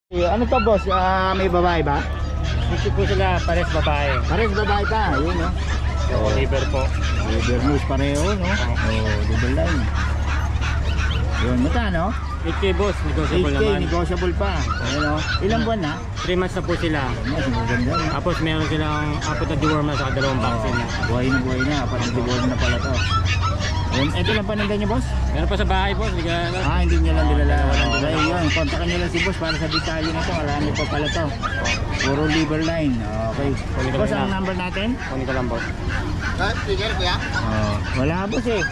Ano to boss? May babae ba? Dito po sila, pares babae. Pares babae ka, yun no? So, liver po. Liver news pareho no? Double line. Yun, magkano? 8K boss, negotiable 8K, naman. negotiable pa. Ano? Ilang buwan na? 3 months na po sila. Mas maganda no? Tapos meron silang 4 na dewormer sa 2 vaccine na. Buhay na, pati deworm na pala to. Ito lang paninda niyo boss? Meron pa sa bahay boss, hindi ka Hindi niya lang dilala. Okay, yun, kontakan niyo lang si boss para sa detalye na to. Marami pa pala to. Puro liver line. Okay. Boss, ang number natin? kunin ko lang boss. Wala boss eh.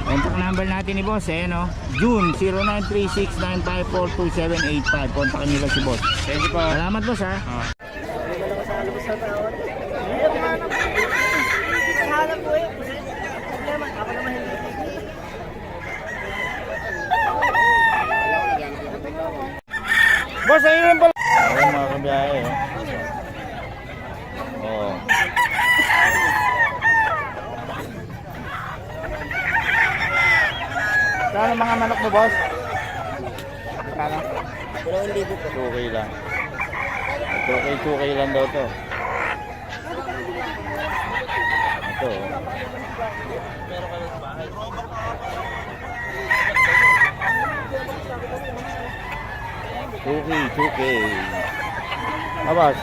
Contact number natin ni boss no? June 0936-954-2785. Kontakin nyo lang si boss. Thank you po. Salamat boss ha. Boss, ayun rin pala. Ayun mga kabiyahe Kano mga manok mo boss? Kano? 2,000 po. 2K lang. 2K lang daw to. Ito. 2K. Abas.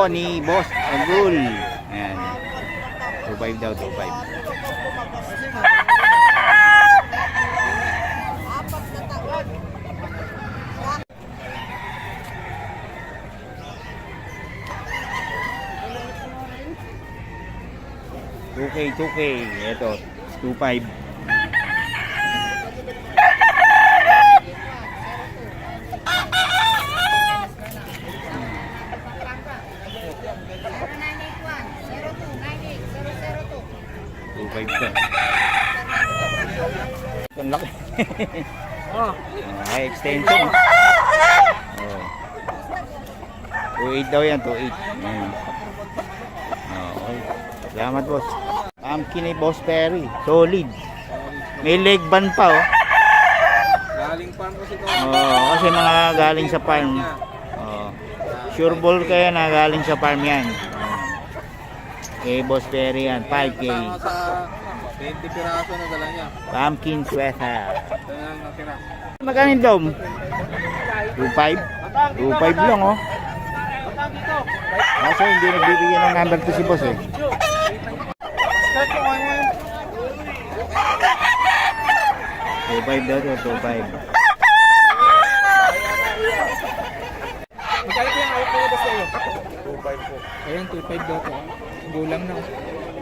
Ni Boss Agul. Ayan. 2.5 daw, 2.5. $2K. Ito, 2.5. Ang laki. High extension. 2.8 daw yan, 2.8. Okay. Salamat boss. Pumpkin ni Boss Perry. Solid. May leg band pa Galing farm kasi ito. Kasi mga galing sa farm. Sure ball kaya na galing sa farm yan. Boss Perry yan, 5K. Sa 20 piraso na dala niya. Pumpkin sweater. Ito na ang natira. Magkano yung dom? 2.5? 2.5 lang Kasi hindi nagbibigyan ng number to si boss 2.5 daw to, 2.5. Magkano po yung out po ba sa'yo? 2.5 po. Ayan, 2.5 daw po. Gulang na.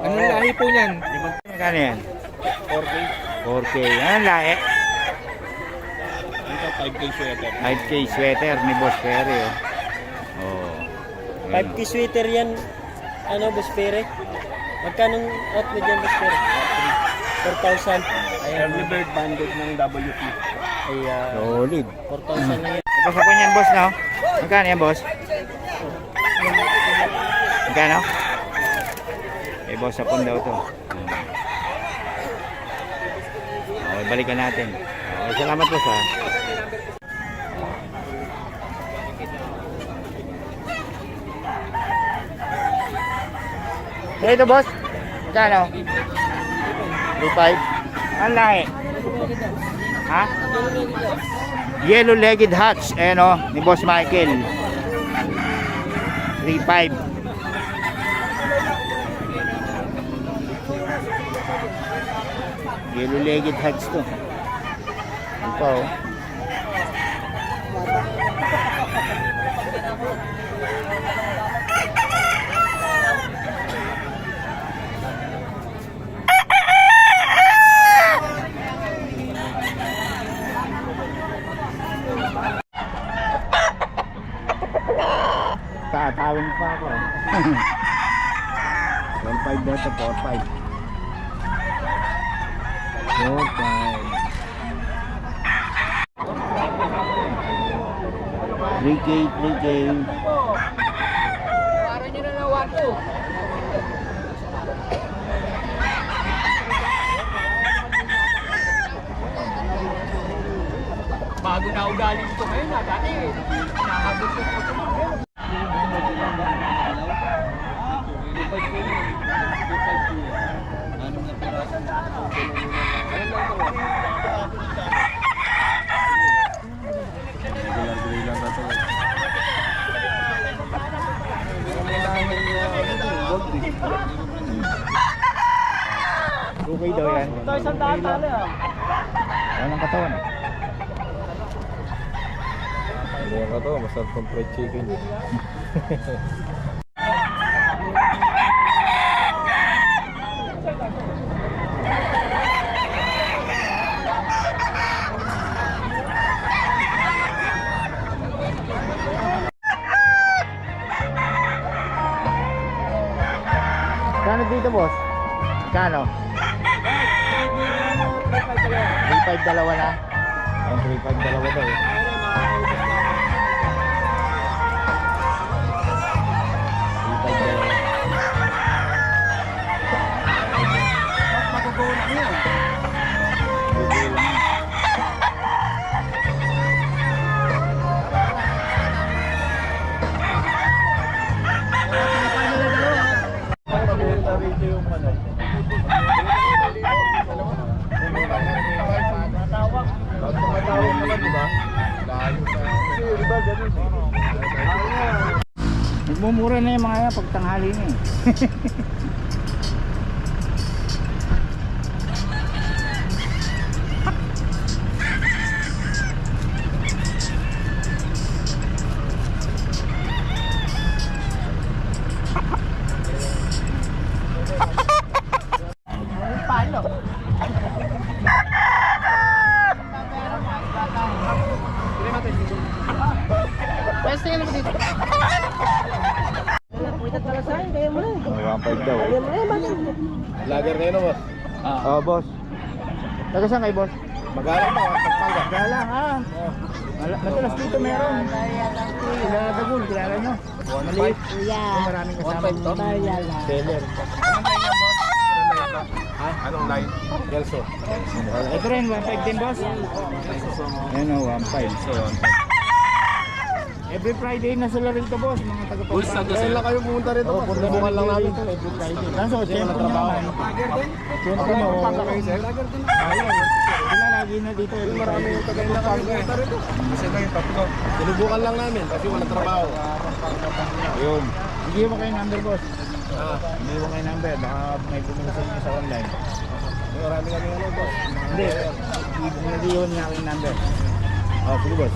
Anong lahi po niyan? Magkano yan? 4K. 4K. Anong lahi? Ito 5K sweater. 5K sweater ni Boss Perry 5K sweater yan, Boss Perry? Magkano out mo dyan, Boss Perry? 4,000. Early bird banded ng WP. Ay, Solid. 4,000 na yan. Ipasa po niyan boss Magkano yan boss? Magkano? Boss sapon daw to. Okay, balikan natin. Okay, salamat boss ha. Ito boss? Magkano? 3.5? Ang lahi? Ha? Yellow-legged hats ni Boss Michael. 3.5. Yellow-legged hats to. Ito pa Tatawin pa ako. 1.5 daw to 4.5. 3K. Para nyo na nawa to. Bago na ugali ito ngayon na dati nahabot ko ito ngayon. Okay daw yan. Ito isang daan tali ah. Ano ang katawan? Ano ka to? Masarap kong fried chicken. Kano dito, boss? Kano? 3.5 dalawa na. Ang 3.5 dalawa daw. Nagmumura na yung mga yan pag tanghali na eh. Lager na yun, boss. Oh, boss. Taga saan kayo, boss? Magalang pa, Pagpanga. Galang ah. Madalas dito meron. Kilala Dagul, kilala nyo. Maliit. Maraming kasama. Seller. Anong line? Kelso. Ito rin, 1.5 din, boss. Ayan o, 1.5. So, every Friday na sila rito, boss. Mga taga-Pampanga. Kailan lang kayo pumunta rito, boss? Pagbubukan lang namin. Every Friday. Kaso, tempo nyo naman. Tempo mo. Ayun. Sila lagi na dito. Marami yung taga-Pampanga rito. Kasi kayo, tatlo. Sinubukan lang namin kasi wala trabaho. Ayun. Hindi mo kayo number, boss. Hindi mo kayo number. Baka may bumili sa inyo sa online. Marami kami ano, boss. Hindi. Hindi yun nga yung number. Oh, sige, boss.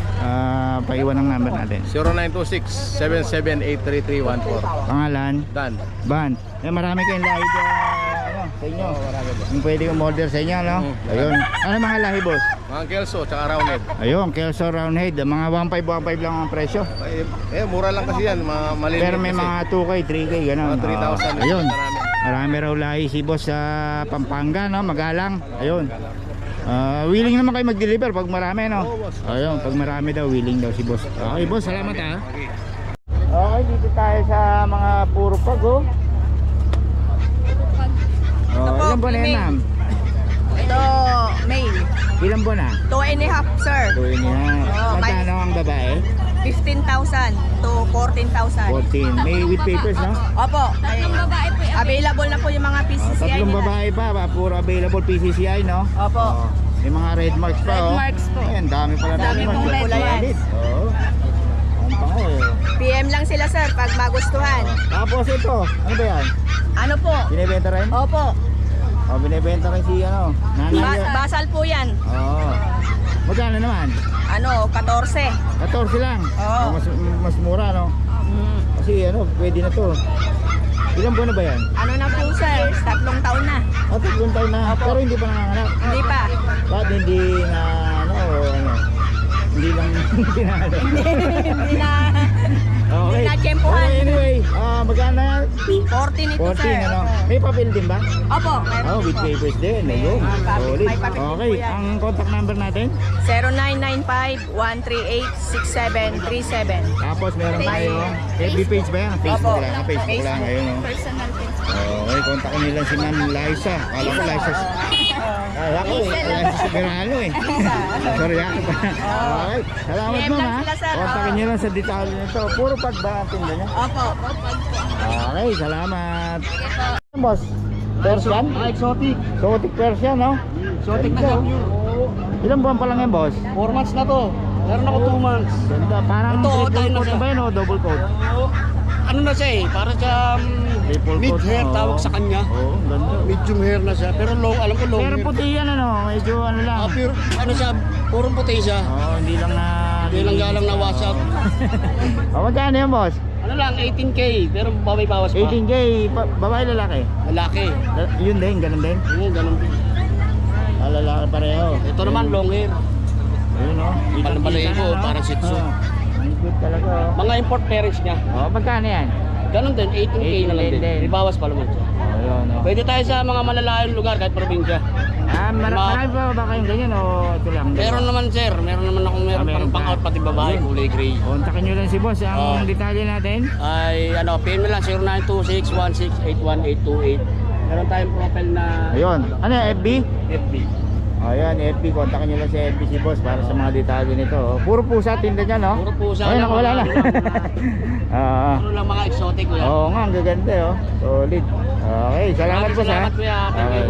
Paiwan ang number natin. 0926-7783314. Pangalan? Dan. Ban. Marami kayong lahi dyan, sa inyo. Kung pwede yung order sa inyo, no? Ayun. Ano mga lahi, boss? Mga Kelso, tsaka Roundhead. Ayun, Kelso Roundhead. Mga 1.5 lang ang presyo. Mura lang kasi yan. Mga maliliit. Pero may mga 2K, 3K, gano'n. Mga 3,000. Ayun. Marami raw lahi si boss sa Pampanga, no? Magalang. Ayun. Willing naman kayo mag-deliver pag marami, no? Ayun, pag marami daw, willing daw si boss. Okay, boss, salamat ha. Okay, dito tayo sa mga puro pag, oh. Ilang buwan na yan, ma'am? Ito, male. Ilang buwan na? 2.5, sir. Tuwin niya. Oh, Magkano ang babae? 15,000 to 14,000. 14. May with papers, no? Opo. Tatlong babae po. Available na po yung mga PCCI Tatlong nila. babae pa, puro available PCCI, no? Opo. May mga red marks pa, Red oh. marks po. Ayan, dami pala Dami pong red marks. Oo. Ang pango, eh. PM lang sila, sir, pag magustuhan. Tapos ito, ano ba yan? Ano po? Binibenta rin? Opo. Oh, binibenta rin si, ano, nanay yan. Basal po yan. Oo. Magkano naman? Ano, 14. 14 lang. Oo. Mas mura, no? Mm. Kasi, ano, pwede na to. Ilang buwan na ba yan? Ano na po, sir? 3 taon na. Oh, 3 taon na. Pero hindi pa nanganganak. Hindi pa. Bakit hindi na, ano, hindi lang, hindi na, ano? Hindi na. Okay. Natsyempohan. Okay, anyway, magkano yan? 40 nito, 14, sir. ano? Opo. May papel din ba? Opo, meron Oh, with po. papers din. Ayun. Solid. May papel din Okay, po yan. ang contact number natin. 0995-138-6737. Tapos meron May- tayo. FB page ba yan? Facebook Opo. lang. Facebook lang. Ayun, oh. Personal page. Okay, kontakin nyo lang si Ma'am Liza. Kala ko Liza. Kala ko eh. Liza Soberano eh. Sorry ah. Okay. Salamat PM Ma'am lang ha. sila, sir. Kontakin nyo lang sa detalye nito. Puro pag ba ang tinda niya? Opo. Okay, salamat. Boss, Persian? Exotic. Exotic Persian, no? Exotic na Ganda, siya. oh. Ilang buwan pa lang yan, boss? 4 months na to. Meron ako 2 months. Ganda, parang Ito, triple tayo na coat na siya. ba yun o double coat? Ano na siya eh, para sa Triple mid coat na, hair oh. tawag sa kanya. Oo, ganda. Medium hair na siya, pero long, alam ko long Pero hair. puti yan ano, medyo ano lang. Pure, ano siya, purong puti siya. Oo, hindi lang na... Hindi lang galang na wash out. O, magkano yan, boss? Ano lang, 18K, pero bawas pa. 18K, babae lalaki? Lalaki. Yun din, ganun din. Oo, ganun din. Lalaki pareho. Ito naman long hair. Ayun o. Palambalayin ko, parang Shih Tzu. Ang good talaga o. Mga import parents niya. O, magkano yan? Ganun din, 18K na lang 18K din. din. May bawas pa naman siya. Ayun o. Pwede tayo sa mga malalayong lugar kahit probinsya. Marami pa ba kayong ganyan o ito lang? Meron naman sir, meron naman akong meron meron pang pa. out pati babae, Ayun. kulay gray. Kontakin nyo lang si boss. Ang Oo. detalye natin. Ay ano, PM mo lang 0926-1681828. Meron tayong profile na Ayun. Ano yan, FB? FB. Ayan, FB. Kontakin nyo lang si FB si boss para sa mga detalye nito. O. Puro pusa tinda niya, no? Puro pusa Ayun, lang, nakawala mga- lang. Oo. Puro lang mga exotic kuya. Oo nga, ang gaganda oh. Solid. Okay, salamat po sa. Salamat kuya. Thank you.